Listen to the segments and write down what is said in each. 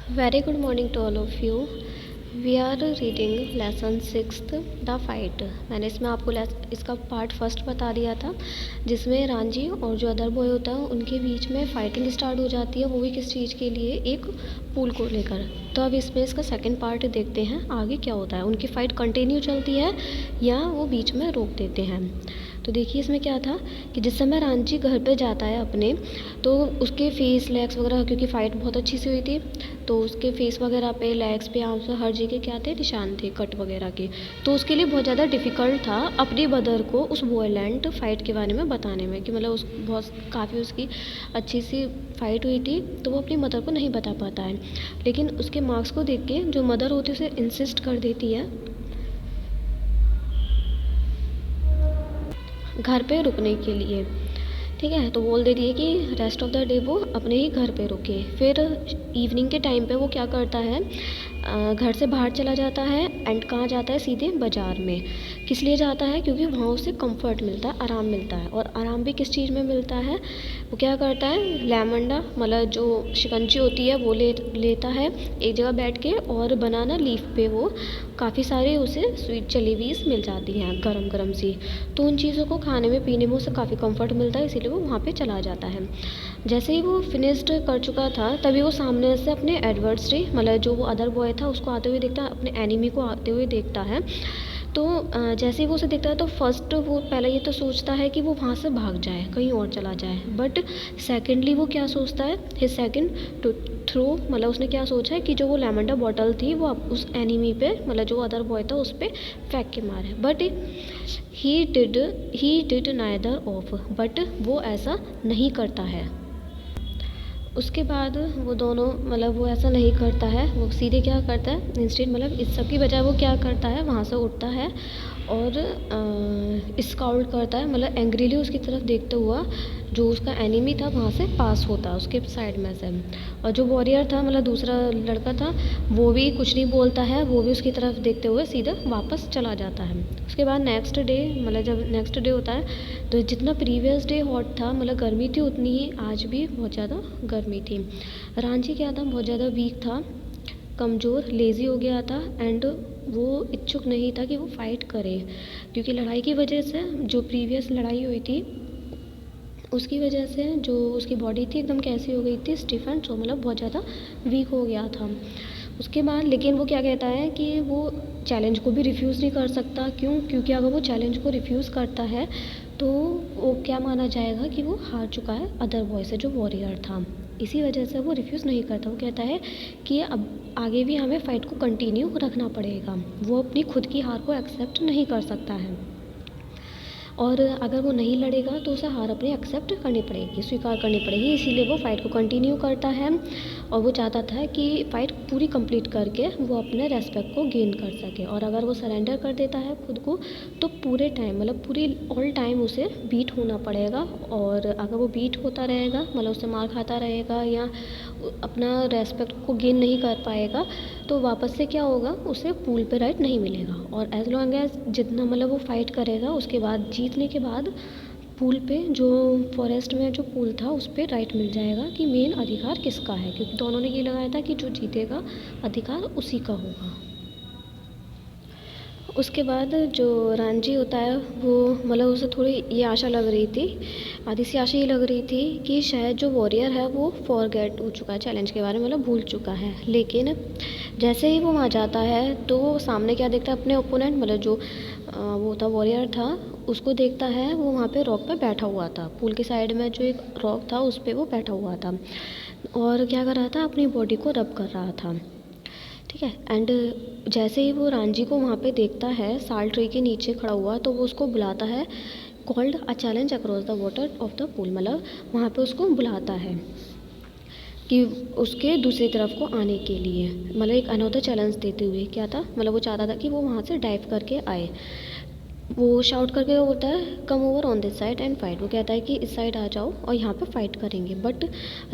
Very good morning to all of you. We are reading lesson 6th the fight. मैंने इसमें आपको इसका part first बता दिया था, जिसमें रांझी और जो अदर बॉय होता है उनके बीच में फ़ाइटिंग स्टार्ट हो जाती है, वो भी किस चीज़ के लिए, एक पूल को लेकर। तो अब इसमें इसका सेकंड पार्ट देखते हैं आगे क्या होता है, उनकी फ़ाइट कंटिन्यू चलती है या वो बीच में रोक देते हैं। तो देखिए इसमें क्या था कि जिस समय रांझी घर पे जाता है अपने, तो उसके फेस लेग्स वगैरह, क्योंकि फ़ाइट बहुत अच्छी से हुई थी, तो उसके फेस वगैरह पे, लेग्स पे, आर्म्स पे, हर जगह क्या थे, निशान थे कट वगैरह के। तो उसके लिए बहुत ज़्यादा डिफ़िकल्ट था अपनी मदर को उस वॉयलेंट फ़ाइट के बारे में बताने में, कि मतलब उस बहुत काफ़ी उसकी अच्छी सी फ़ाइट हुई थी, तो वो अपनी मदर को नहीं बता पाता है। लेकिन उसके मार्क्स को देख के जो मदर होती है उसे इंसिस्ट कर देती है घर पे रुकने के लिए। ठीक है, तो बोल देती है कि रेस्ट ऑफ द डे वो अपने ही घर पे रुके। फिर इवनिंग के टाइम पे वो क्या करता है, घर से बाहर चला जाता है एंड कहाँ जाता है, सीधे बाज़ार में। किस लिए जाता है, क्योंकि वहाँ उसे कंफर्ट मिलता है, आराम मिलता है। और आराम भी किस चीज़ में मिलता है, वो क्या करता है, लेमंडा मतलब जो शिकंजी होती है वो लेता है एक जगह बैठ के, और बनाना लीफ पे वो काफ़ी सारे उसे स्वीट जलेबीज़ मिल जाती हैं गरम गरम सी। तो उन चीज़ों को खाने में पीने में उसे काफ़ी कंफर्ट मिलता है, इसीलिए वो वहाँ पे चला जाता है। जैसे ही वो फिनिश्ड कर चुका था, तभी वो सामने से अपने एडवर्सरी मतलब जो वो अदर बॉय था उसको आते हुए देखता है, अपने एनिमी को आते हुए देखता है। तो जैसे ही वो उसे देखता है, तो फर्स्ट वो पहले ये तो सोचता है कि वो वहाँ से भाग जाए, कहीं और चला जाए। बट सेकेंडली वो क्या सोचता है, हिज सेकेंड टू थ्रो, मतलब उसने क्या सोचा है कि जो वो लेमंडा बॉटल थी वो उस एनिमी पे, मतलब जो अदर बॉय था उस पर फेंक के मारे। But he did neither of, but वो ऐसा नहीं करता है। उसके बाद वो दोनों, मतलब वो ऐसा नहीं करता है, वो सीधे क्या करता है, इंस्टेड मतलब इस सब की बजाय वो क्या करता है, वहाँ से उठता है और स्काउट करता है, मतलब एंग्रीली उसकी तरफ देखते हुआ जो उसका एनिमी था वहाँ से पास होता है उसके साइड में से। और जो वॉरियर था, मतलब दूसरा लड़का था, वो भी कुछ नहीं बोलता है, वो भी उसकी तरफ देखते हुए सीधा वापस चला जाता है। उसके बाद नेक्स्ट डे, मतलब जब नेक्स्ट डे होता है, तो जितना प्रीवियस डे हॉट था, मतलब गर्मी थी, उतनी ही आज भी बहुत ज़्यादा गर्मी थी। रांझी क्या था, बहुत ज़्यादा वीक था, कमज़ोर, लेज़ी हो गया था एंड वो इच्छुक नहीं था कि वो फ़ाइट करे, क्योंकि लड़ाई की वजह से, जो प्रीवियस लड़ाई हुई थी उसकी वजह से जो उसकी बॉडी थी एकदम कैसी हो गई थी, स्टिफ एंड सो, मतलब बहुत ज़्यादा वीक हो गया था। उसके बाद लेकिन वो क्या कहता है कि वो चैलेंज को भी रिफ्यूज़ नहीं कर सकता। क्यों, क्योंकि अगर वो चैलेंज को रिफ्यूज़ करता है तो वो क्या माना जाएगा कि वो हार चुका है अदर बॉय से, जो वॉरियर था। इसी वजह से वो रिफ्यूज़ नहीं करता। वो कहता है कि अब आगे भी हमें फ़ाइट को कंटिन्यू रखना पड़ेगा। वो अपनी खुद की हार को एक्सेप्ट नहीं कर सकता है, और अगर वो नहीं लड़ेगा तो उसे हार अपनी एक्सेप्ट करनी पड़ेगी, स्वीकार करनी पड़ेगी। इसीलिए वो फ़ाइट को कंटिन्यू करता है, और वो चाहता था कि फ़ाइट पूरी कंप्लीट करके वो अपने रेस्पेक्ट को गेन कर सके। और अगर वो सरेंडर कर देता है खुद को, तो पूरे टाइम, मतलब पूरी ऑल टाइम उसे बीट होना पड़ेगा। और अगर वो बीट होता रहेगा, मतलब उससे मार खाता रहेगा या अपना रेस्पेक्ट को गेन नहीं कर पाएगा, तो वापस से क्या होगा, उसे पूल पे राइट नहीं मिलेगा। और एज लॉन्ग एज जितना मतलब वो फ़ाइट करेगा, उसके बाद जीतने के बाद पूल पे, जो फॉरेस्ट में जो पूल था उस पर राइट मिल जाएगा कि मेन अधिकार किसका है, क्योंकि दोनों ने ये लगाया था कि जो जीतेगा अधिकार उसी का होगा। उसके बाद जो रांझी होता है वो, मतलब उसे थोड़ी ये आशा लग रही थी, आधी सी आशा ये लग रही थी कि शायद जो वॉरियर है वो फॉरगेट हो चुका है चैलेंज के बारे में, मतलब भूल चुका है। लेकिन जैसे ही वो वहाँ जाता है तो वो सामने क्या देखता है, अपने ओपोनेंट, मतलब जो वो था वॉरियर था, उसको देखता है। वो वहाँ पे रॉक पे बैठा हुआ था, पूल के साइड में जो एक रॉक था उस पर वो बैठा हुआ था, और क्या कर रहा था, अपनी बॉडी को रब कर रहा था। ठीक है, एंड जैसे ही वो रांझी को वहाँ पे देखता है साल ट्री के नीचे खड़ा हुआ, तो वो उसको बुलाता है, called a challenge across the water of the pool, मतलब वहाँ पे उसको बुलाता है कि उसके दूसरी तरफ को आने के लिए, मतलब एक अनोदर चैलेंज देते हुए। क्या था, मतलब वो चाहता था कि वो वहाँ से डाइव करके आए। वो शाउट करके बोलता है, come over on this side and fight. वो कहता है कि इस साइड आ जाओ और यहाँ पे फाइट करेंगे। बट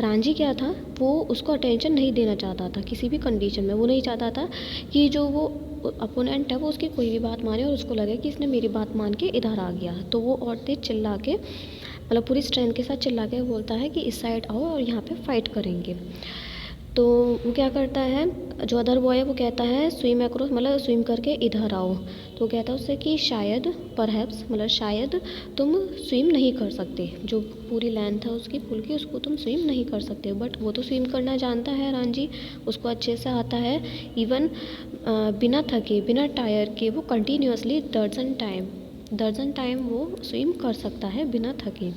रांझी क्या था, वो उसको अटेंशन नहीं देना चाहता था किसी भी कंडीशन में। वो नहीं चाहता था कि जो वो अपोनेंट है वो उसकी कोई भी बात माने और उसको लगे कि इसने मेरी बात मान के इधर आ गया। तो वो और तेज चिल्ला के, मतलब पूरी स्ट्रेंथ के साथ चिल्ला के बोलता है कि इस साइड आओ और यहाँ पे फाइट करेंगे। तो वो क्या करता है, जो अदर बॉय है वो कहता है स्विम अक्रॉस, मतलब स्विम करके इधर आओ। तो कहता है उससे कि शायद परहैप्स, मतलब शायद तुम स्विम नहीं कर सकते, जो पूरी लेंथ है उसकी पुल की उसको तुम स्विम नहीं कर सकते। बट वो तो स्विम करना जानता है रांझी, उसको अच्छे से आता है। इवन बिना थके बिना टायर के वो कंटिन्यूअसली दर्जन टाइम वो स्विम कर सकता है बिना थके।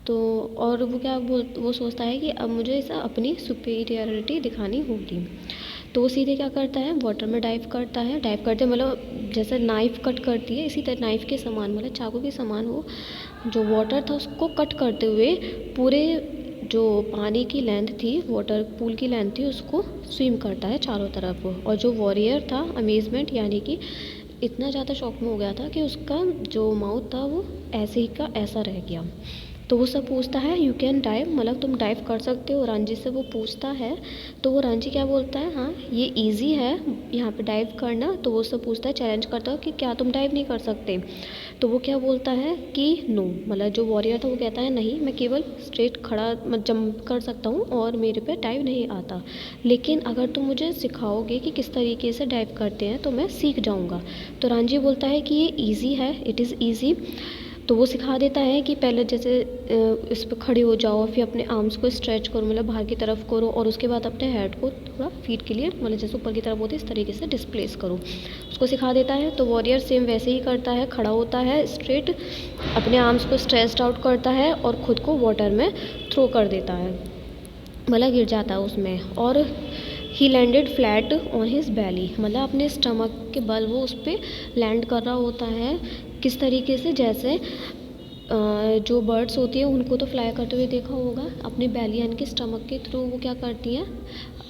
तो और वो क्या वो सोचता है कि अब मुझे ऐसा अपनी सुपीरियरिटी दिखानी होगी। तो वो सीधे क्या करता है, वाटर में डाइव करता है। डाइव करते मतलब जैसे नाइफ़ कट करती है, इसी तरह नाइफ़ के समान, मतलब चाकू के समान वो जो वाटर था उसको कट करते हुए पूरे जो पानी की लेंथ थी, वाटर पूल की लेंथ थी, उसको स्विम करता है चारों तरफ। और जो वॉरियर था अमेजमेंट, यानी कि इतना ज़्यादा शॉक में हो गया था कि उसका जो माउथ था वो ऐसे ही का ऐसा रह गया। तो वो सब पूछता है यू कैन डाइव, मतलब तुम डाइव कर सकते हो, रांझी से वो पूछता है। तो वो रांझी क्या बोलता है, हाँ ये इजी है यहाँ पे डाइव करना। तो वो सब पूछता है, चैलेंज करता है कि क्या तुम डाइव नहीं कर सकते। तो वो क्या बोलता है कि नो, मतलब जो वॉरियर था वो कहता है नहीं, मैं केवल स्ट्रेट खड़ा जंप कर सकता हूँ और मेरे पे डाइव नहीं आता, लेकिन अगर तुम मुझे सिखाओगे कि किस तरीके से डाइव करते हैं तो मैं सीख जाऊँगा। तो रांझी बोलता है कि ये ईज़ी है, इट इज़ ईज़ी। तो वो सिखा देता है कि पहले जैसे इस पे खड़े हो जाओ, फिर अपने आर्म्स को स्ट्रेच करो, मतलब बाहर की तरफ करो, और उसके बाद अपने हेड को थोड़ा फीट के लिए, मतलब जैसे ऊपर की तरफ होती है इस तरीके से डिस्प्लेस करो, उसको सिखा देता है। तो वॉरियर सेम वैसे ही करता है, खड़ा होता है स्ट्रेट, अपने आर्म्स को स्ट्रेच्ड आउट करता है और ख़ुद को वाटर में थ्रो कर देता है, मतलब गिर जाता है उसमें। और ही landed flat on his belly, मतलब अपने स्टमक के बल वो उस पर लैंड कर रहा होता है। किस तरीके से, जैसे जो बर्ड्स होती हैं उनको तो फ्लाई करते हुए देखा होगा, अपने बैली यानी कि स्टमक के थ्रू वो क्या करती हैं,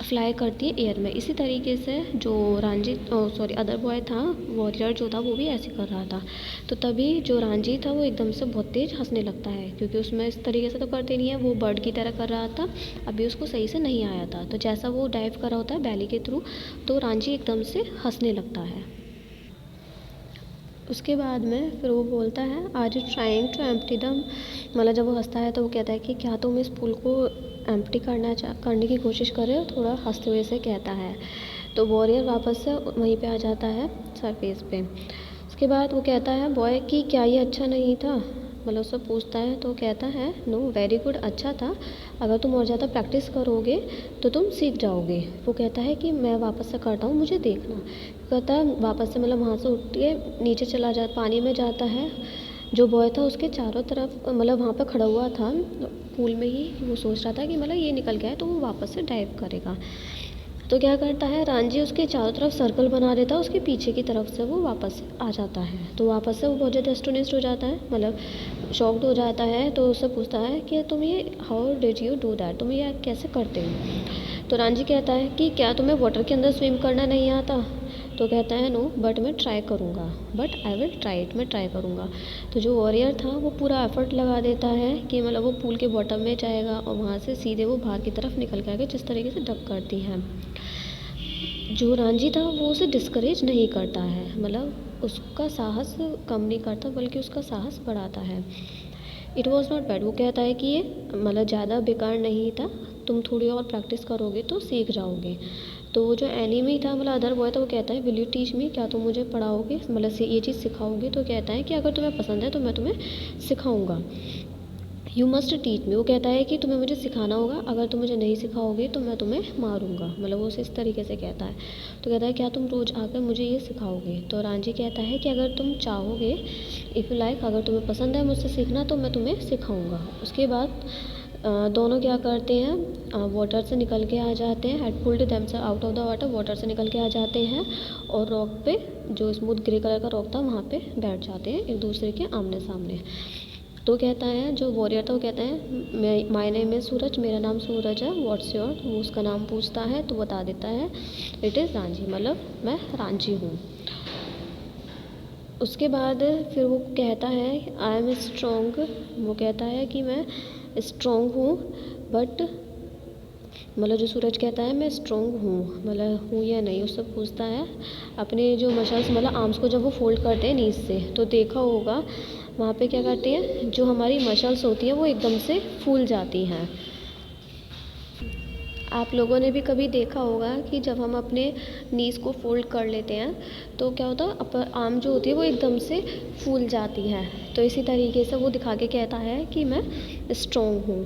फ्लाई करती है एयर में। इसी तरीके से जो रांझी अदर बॉय था, वॉरियर जो था, वो भी ऐसे कर रहा था। तो तभी जो रांझी था वो एकदम से बहुत तेज़ हंसने लगता है, क्योंकि उसमें इस तरीके से तो करते नहीं है, वो बर्ड की तरह कर रहा था, अभी उसको सही से नहीं आया था। तो जैसा वो डाइव कर रहा होता है बैली के थ्रू, तो रांझी एकदम से हंसने लगता है। उसके बाद में फिर वो बोलता है are you trying to empty the, मतलब जब वो हंसता है तो वो कहता है कि क्या तुम इस पुल को एम्प्टी करने की कोशिश कर रहे हो, थोड़ा हंसते हुए से कहता है। तो वॉरियर वापस से वहीं पे आ जाता है सरफेस पे। उसके बाद वो कहता है बॉय कि क्या ये अच्छा नहीं था, मतलब उससे पूछता है। तो कहता है नो वेरी गुड, अच्छा था, अगर तुम और ज़्यादा प्रैक्टिस करोगे तो तुम सीख जाओगे। वो कहता है कि मैं वापस से करता हूँ, मुझे देखना। कहता है वापस से, मतलब वहाँ से उठ के नीचे चला जा, पानी में जाता है। जो बॉय था उसके चारों तरफ, मतलब वहाँ पे खड़ा हुआ था पूल में ही, वो सोच रहा था कि मतलब ये निकल गया है तो वो वापस से डाइव करेगा। तो क्या करता है, रांझी उसके चारों तरफ सर्कल बना देता है, उसके पीछे की तरफ से वो वापस आ जाता है। तो वापस से वो बहुत ज़्यादा एस्टोनिश्ड हो जाता है, मतलब शॉक्ड हो जाता है। तो उससे पूछता है कि तुम ये how did you do that, तुम ये कैसे करते हो। तो रांझी कहता है कि क्या तुम्हें वाटर के अंदर स्विम करना नहीं आता। तो कहता है नो बट मैं ट्राई करूँगा, but I will try it, मैं ट्राई करूँगा। तो जो वॉरियर था वो पूरा एफर्ट लगा देता है कि मतलब वो पूल के बॉटम में जाएगा और वहाँ से सीधे वो बाहर की तरफ निकल के आएगा, जिस तरीके से डक करती हैं। जो रांझी था वो उसे डिस्करेज नहीं करता है, मतलब उसका साहस कम नहीं करता बल्कि उसका साहस बढ़ाता है। इट वॉज़ नॉट बैड, वो कहता है कि ये मतलब ज़्यादा बेकार नहीं था, तुम थोड़ी और प्रैक्टिस करोगे तो सीख जाओगे। तो वो जो एनिमी था, मतलब अदर बॉय था, वो कहता है विल यू टीच मी, क्या तुम मुझे पढ़ाओगे, मतलब से ये चीज़ सिखाओगे। तो कहता है कि अगर तुम्हें पसंद है तो मैं तुम्हें सिखाऊंगा। यू मस्ट टीच मी, वो कहता है कि तुम्हें मुझे सिखाना होगा, अगर तुम मुझे नहीं सिखाओगे तो मैं तुम्हें मारूंगा, मतलब वो उसे इस तरीके से कहता है। तो कहता है क्या तुम रोज़ आकर मुझे ये सिखाओगे। तो रांझी कहता है कि अगर तुम चाहोगे, इफ़ यू लाइक, अगर तुम्हें पसंद है मुझसे सीखना तो मैं तुम्हें सिखाऊंगा। उसके बाद दोनों क्या करते हैं, वाटर से निकल के आ जाते हैं, had pulled themselves out of the water, water से निकल के आ जाते हैं और रॉक पे, जो स्मूथ ग्रे कलर का रॉक था, वहाँ पे बैठ जाते हैं एक दूसरे के आमने सामने। तो कहता है जो वॉरियर था वो कहता है मैं माय नेम इज़ सूरज, मेरा नाम सूरज है, व्हाट्स योर, वो उसका नाम पूछता है तो बता देता है इट इज़ रांझी, मतलब मैं रांझी हूँ। उसके बाद फिर वो कहता है आई एम स्ट्रॉन्ग, वो कहता है कि मैं स्ट्रॉन्ग हूँ, बट मतलब जो सूरज कहता है मैं स्ट्रॉन्ग हूँ, मतलब हूँ या नहीं, उससे पूछता है अपने जो मसल्स, मतलब आर्म्स को जब वो फोल्ड करते हैं नीचे से, तो देखा होगा वहाँ पे क्या करते हैं, जो हमारी मसल्स होती हैं वो एकदम से फूल जाती हैं। आप लोगों ने भी कभी देखा होगा कि जब हम अपने नीज़ को फोल्ड कर लेते हैं तो क्या होता है, अपर आर्म जो होती है वो एकदम से फूल जाती है। तो इसी तरीके से वो दिखा के कहता है कि मैं स्ट्रॉन्ग हूँ।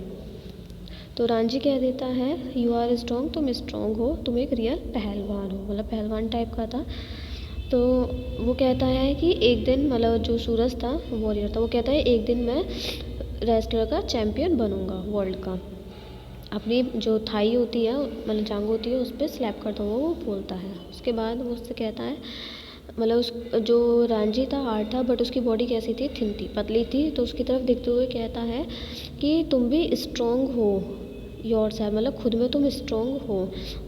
तो रांझी कह देता है यू आर स्ट्रॉन्ग, तुम स्ट्रॉन्ग हो, तुम एक रियल पहलवान हो, मतलब पहलवान टाइप का था। तो वो कहता है कि एक दिन, मतलब जो सूरज था वॉरियर था, वो कहता है एक दिन मैं रेसलर का चैम्पियन बनूंगा वर्ल्ड का। अपनी जो थाई होती है, मतलब जांग होती है, उस पर स्लैप करता हुआ वो बोलता है। उसके बाद वो उससे कहता है, मतलब उस जो रांझी था हार्ड था बट उसकी बॉडी कैसी थी, थिन थी, पतली थी। तो उसकी तरफ देखते हुए कहता है कि तुम भी स्ट्रॉन्ग हो योर सेल्फ, मतलब खुद में तुम स्ट्रॉन्ग हो,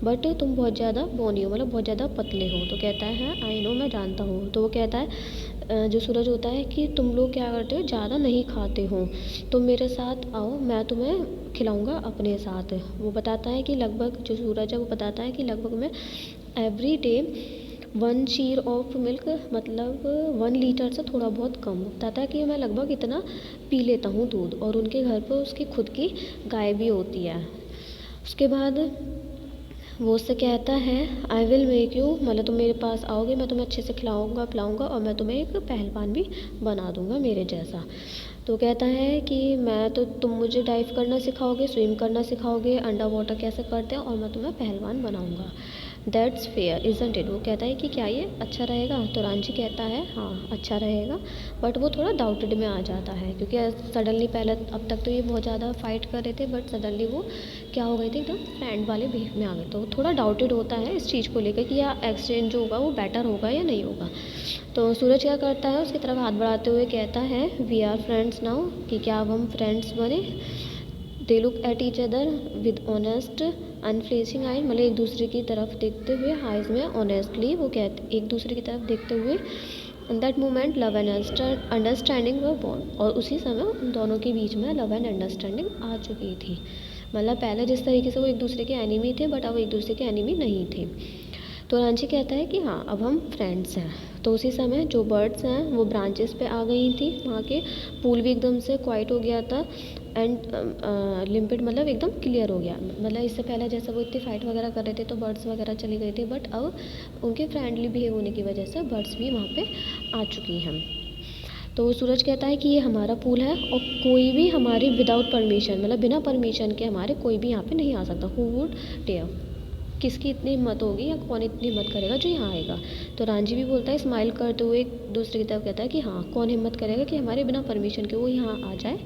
बट तुम बहुत ज़्यादा बोनी हो, मतलब बहुत ज़्यादा पतले हो। तो कहता है आई नो, मैं जानता हूँ। तो वो कहता है जो सूरज होता है कि तुम लोग क्या करते हो, ज़्यादा नहीं खाते हो, तुम मेरे साथ आओ, मैं तुम्हें खिलाऊंगा अपने साथ। वो बताता है कि लगभग, जो सूरज है वो बताता है कि लगभग मैं every day 1 sheer of milk, मतलब 1 लीटर से थोड़ा बहुत कम, बताता है कि मैं लगभग इतना पी लेता हूँ दूध। और उनके घर पर उसकी खुद की गाय भी होती है। उसके बाद वो उससे कहता है आई विल मेक यू, मतलब तुम मेरे पास आओगे, मैं तुम्हें अच्छे से खिलाऊंगा पिलाऊंगा और मैं तुम्हें एक पहलवान भी बना दूंगा मेरे जैसा। तो कहता है कि मैं तो, तुम मुझे डाइव करना सिखाओगे, स्विम करना सिखाओगे, अंडर वाटर कैसे करते हैं, और मैं तुम्हें पहलवान बनाऊंगा। That's fair isn't it. वो कहता है कि क्या ये अच्छा रहेगा। तो रांझी कहता है हाँ अच्छा रहेगा, बट वो थोड़ा डाउटेड में आ जाता है क्योंकि सडनली, पहले अब तक तो ये बहुत ज़्यादा फाइट कर रहे थे, बट सडनली वो क्या हो गए थे, एकदम फ्रेंड वाले बिहेव में आ गए। तो वो थोड़ा डाउटेड होता है इस चीज़ को लेकर कि या एक्सचेंज जो होगा वो बेटर होगा या नहीं होगा। तो सूरज क्या करता है, उसकी तरफ हाथ बढ़ाते हुए कहता है वी आर फ्रेंड्स नाउ, कि क्या अब हम फ्रेंड्स बने। They look at each other with honest unflinching eye, मतलब एक दूसरे की तरफ देखते हुए आइज़ में ऑनेस्टली, वो कहते एक दूसरे की तरफ देखते हुए। In that moment love and understanding were born, और उसी समय उन दोनों के बीच में लव एंड अंडरस्टैंडिंग आ चुकी थी। मतलब पहले जिस तरीके से वो एक दूसरे के एनिमी थे, बट अब एक दूसरे के एनिमी नहीं थे। तो रांझी कहता है कि हाँ अब हम फ्रेंड्स हैं। तो उसी समय जो बर्ड्स हैं वो ब्रांचेस पे आ गई थी, वहाँ के पूल भी एकदम से क्वाइट हो गया था एंड लिम्पिड, मतलब एकदम क्लियर हो गया। मतलब इससे पहले जैसे वो इतनी फाइट वगैरह कर रहे थे तो बर्ड्स वगैरह चली गई थी, बट अब उनके फ्रेंडली बिहेव होने की वजह से बर्ड्स भी वहाँ पे आ चुकी हैं। तो सूरज कहता है कि ये हमारा पूल है और कोई भी हमारी विदाउट परमिशन, मतलब बिना परमिशन के हमारे कोई भी यहाँ पे नहीं आ सकता। हु वुड डेयर, किसकी इतनी हिम्मत होगी या कौन इतनी हिम्मत करेगा जो यहाँ आएगा। तो रांझी भी बोलता है स्माइल करते हुए एक दूसरे की तरफ, कहता है कि हाँ कौन हिम्मत करेगा कि हमारे बिना परमिशन के वो यहाँ आ जाए।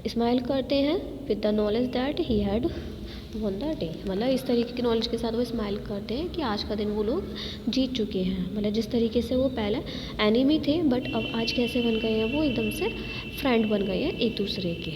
स्माइल करते हैं with the knowledge that he had one the day, मतलब इस तरीके की नॉलेज के साथ वो स्माइल करते हैं कि आज का दिन वो लोग जीत चुके हैं। मतलब जिस तरीके से वो पहले एनिमी थे, बट अब आज कैसे बन गए हैं, वो एकदम से फ्रेंड बन गए हैं एक दूसरे के।